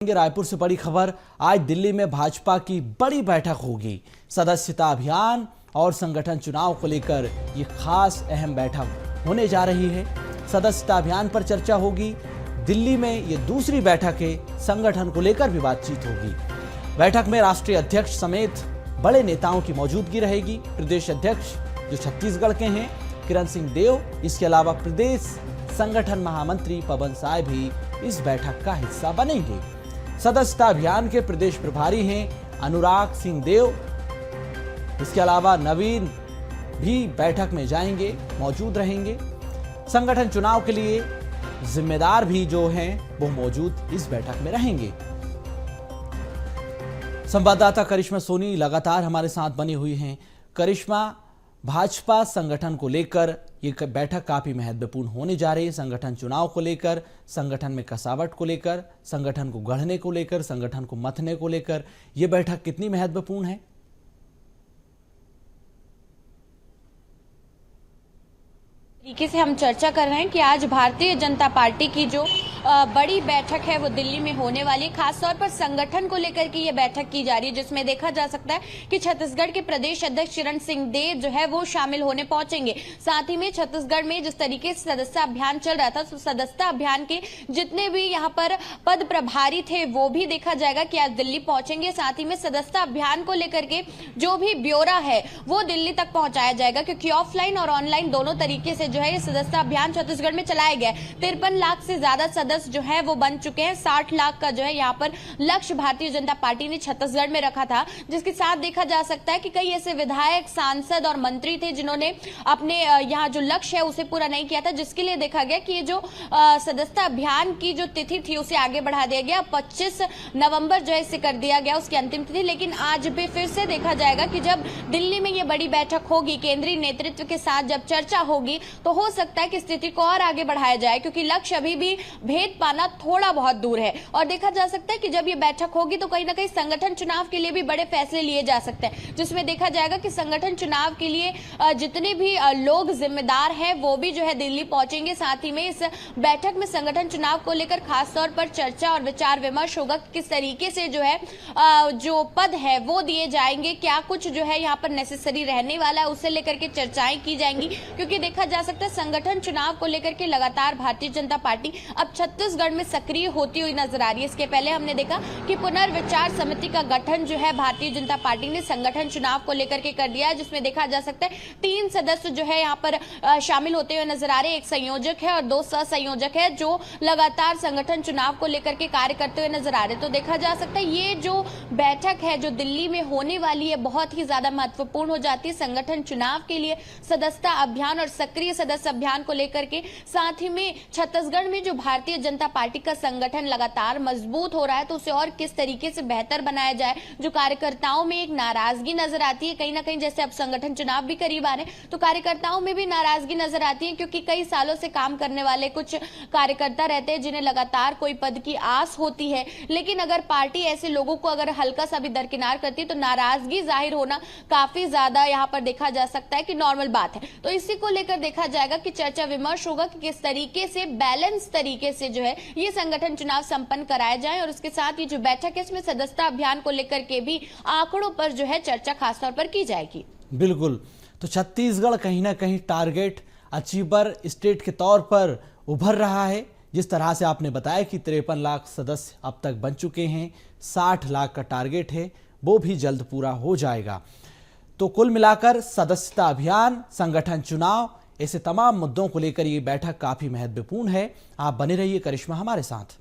रायपुर से बड़ी खबर। आज दिल्ली में भाजपा की बड़ी बैठक होगी। सदस्यता अभियान और संगठन चुनाव को लेकर ये खास अहम बैठक होने जा रही है। सदस्यता अभियान पर चर्चा होगी। दिल्ली में ये दूसरी बैठक है। संगठन को लेकर भी बातचीत होगी। बैठक में राष्ट्रीय अध्यक्ष समेत बड़े नेताओं की मौजूदगी रहेगी। प्रदेश अध्यक्ष जो छत्तीसगढ़ के हैं किरण सिंह देव, इसके अलावा प्रदेश संगठन महामंत्री पवन साय भी इस बैठक का हिस्सा बनेंगे। सदस्यता अभियान के प्रदेश प्रभारी हैं अनुराग सिंह देव। इसके अलावा नवीन भी बैठक में जाएंगे, मौजूद रहेंगे। संगठन चुनाव के लिए जिम्मेदार भी जो हैं वो मौजूद इस बैठक में रहेंगे। संवाददाता करिश्मा सोनी लगातार हमारे साथ बनी हुई हैं। करिश्मा, भाजपा संगठन को लेकर ये बैठक काफी महत्वपूर्ण होने जा रही है। संगठन चुनाव को लेकर, संगठन में कसावट को लेकर, संगठन को गढ़ने को लेकर, संगठन को मथने को लेकर ये बैठक कितनी महत्वपूर्ण है? तरीके से हम चर्चा कर रहे हैं कि आज भारतीय जनता पार्टी की जो बड़ी बैठक है वो दिल्ली में होने वाली है। खासतौर पर संगठन को लेकर के ये बैठक की जा रही है, जिसमें देखा जा सकता है कि छत्तीसगढ़ के प्रदेश अध्यक्ष किरण सिंह देव जो है वो शामिल होने पहुंचेंगे। साथ ही में छत्तीसगढ़ में जिस तरीके से सदस्यता अभियान चल रहा था, तो सदस्यता अभियान के जितने भी यहाँ पर पद प्रभारी थे वो भी देखा जाएगा कि आज दिल्ली पहुंचेंगे। साथ ही में सदस्यता अभियान को लेकर के जो भी ब्यौरा है वो दिल्ली तक पहुंचाया जाएगा, क्योंकि ऑफलाइन और ऑनलाइन दोनों तरीके से जो है ये सदस्यता अभियान छत्तीसगढ़ में चलाया गया है। 53 लाख से ज्यादा सदस्य जो है वो बन चुके हैं। 60 लाख का जो है यहाँ पर लक्ष्य भारतीय जनता पार्टी ने छत्तीसगढ़ में रखा था, जिसके साथ देखा जा सकता है कि कई ऐसे विधायक, सांसद और मंत्री थे जिन्होंने अपने यहाँ जो लक्ष्य है उसे पूरा नहीं किया था, जिसके लिए देखा गया कि ये जो सदस्यता अभियान की जो तिथि थी उसे आगे बढ़ा दिया गया। 25 नवंबर जो है इसे कर दिया गया उसकी अंतिम तिथि। लेकिन आज भी फिर से देखा जाएगा कि जब दिल्ली में ये बड़ी बैठक होगी, केंद्रीय नेतृत्व के साथ जब चर्चा होगी, तो हो सकता है कि स्थिति को और आगे बढ़ाया जाए, क्योंकि लक्ष्य अभी भी भेद पाना थोड़ा बहुत दूर है। और देखा जा सकता है कि जब ये बैठक होगी तो कहीं ना कहीं संगठन चुनाव के लिए भी बड़े फैसले लिए जा सकते हैं, जिसमें देखा जाएगा कि संगठन चुनाव के लिए जितने भी लोग जिम्मेदार हैं वो भी जो है दिल्ली पहुंचेंगे। साथ ही में इस बैठक में संगठन चुनाव को लेकर खासतौर पर चर्चा और विचार विमर्श होगा कि किस तरीके से जो है जो पद है वो दिए जाएंगे, क्या कुछ जो है यहाँ पर नेसेसरी रहने वाला है, उसे लेकर के चर्चाएं की जाएंगी। क्योंकि देखा जा सकता है संगठन चुनाव को लेकर के लगातार भारतीय जनता पार्टी अब छत्तीसगढ़ में सक्रिय होती हुई नजर आ रही है। इसके पहले हमने देखा कि पुनर्विचार समिति का गठन जो है भारतीय जनता पार्टी ने संगठन चुनाव को लेकर के कर दिया है, जिसमें देखा जा सकता है 3 सदस्य जो है यहाँ पर शामिल होते हुए नजर आ रहे हैं। एक संयोजक है और 2 सहसंयोजक है जो लगातार संगठन चुनाव को लेकर के कार्य करते हुए नजर आ रहे हैं। तो देखा जा सकता है ये जो बैठक है जो दिल्ली में होने वाली है बहुत ही ज्यादा महत्वपूर्ण हो जाती है संगठन चुनाव के लिए, सदस्यता अभियान और सक्रिय सदस्य अभियान को लेकर के। साथ ही में छत्तीसगढ़ में जो भारतीय जनता पार्टी का संगठन लगातार मजबूत हो रहा है, तो उसे और किस तरीके से बेहतर बनाया जाए। जो कार्यकर्ताओं में एक नाराजगी नजर आती है कहीं ना कहीं, जैसे अब संगठन चुनाव भी करीब आ रहे हैं तो कार्यकर्ताओं में भी नाराजगी नजर आती है, क्योंकि कई सालों से काम करने वाले कुछ कार्यकर्ता रहते हैं जिन्हें लगातार कोई पद की आस होती है। लेकिन अगर पार्टी ऐसे लोगों को अगर हल्का सा भी दरकिनार करती है तो नाराजगी जाहिर होना काफी ज्यादा यहाँ पर देखा जा सकता है कि नॉर्मल बात है। तो इसी को लेकर देखा जाएगा कि चर्चा विमर्श होगा कि किस तरीके से बैलेंस तरीके से जो है ये संगठन चुनाव संपन्न कराया जाए। और उसके साथ ये जो बैठक है इसमें सदस्यता अभियान को लेकर के भी आंकड़ों पर जो है चर्चा खासतौर पर की जाएगी। बिल्कुल, तो छत्तीसगढ़ कहीं ना कहीं टारगेट अचीवर स्टेट के तौर पर उभर रहा है। जिस तरह से आपने बताया कि 53 लाख सदस्य अब तक बन चुके हैं, 60 लाख का टारगेट है, वो भी जल्द पूरा हो जाएगा। तो कुल मिलाकर सदस्यता अभियान, संगठन चुनाव, ऐसे तमाम मुद्दों को लेकर ये बैठक काफी महत्वपूर्ण है। आप बने रहिए करिश्मा हमारे साथ।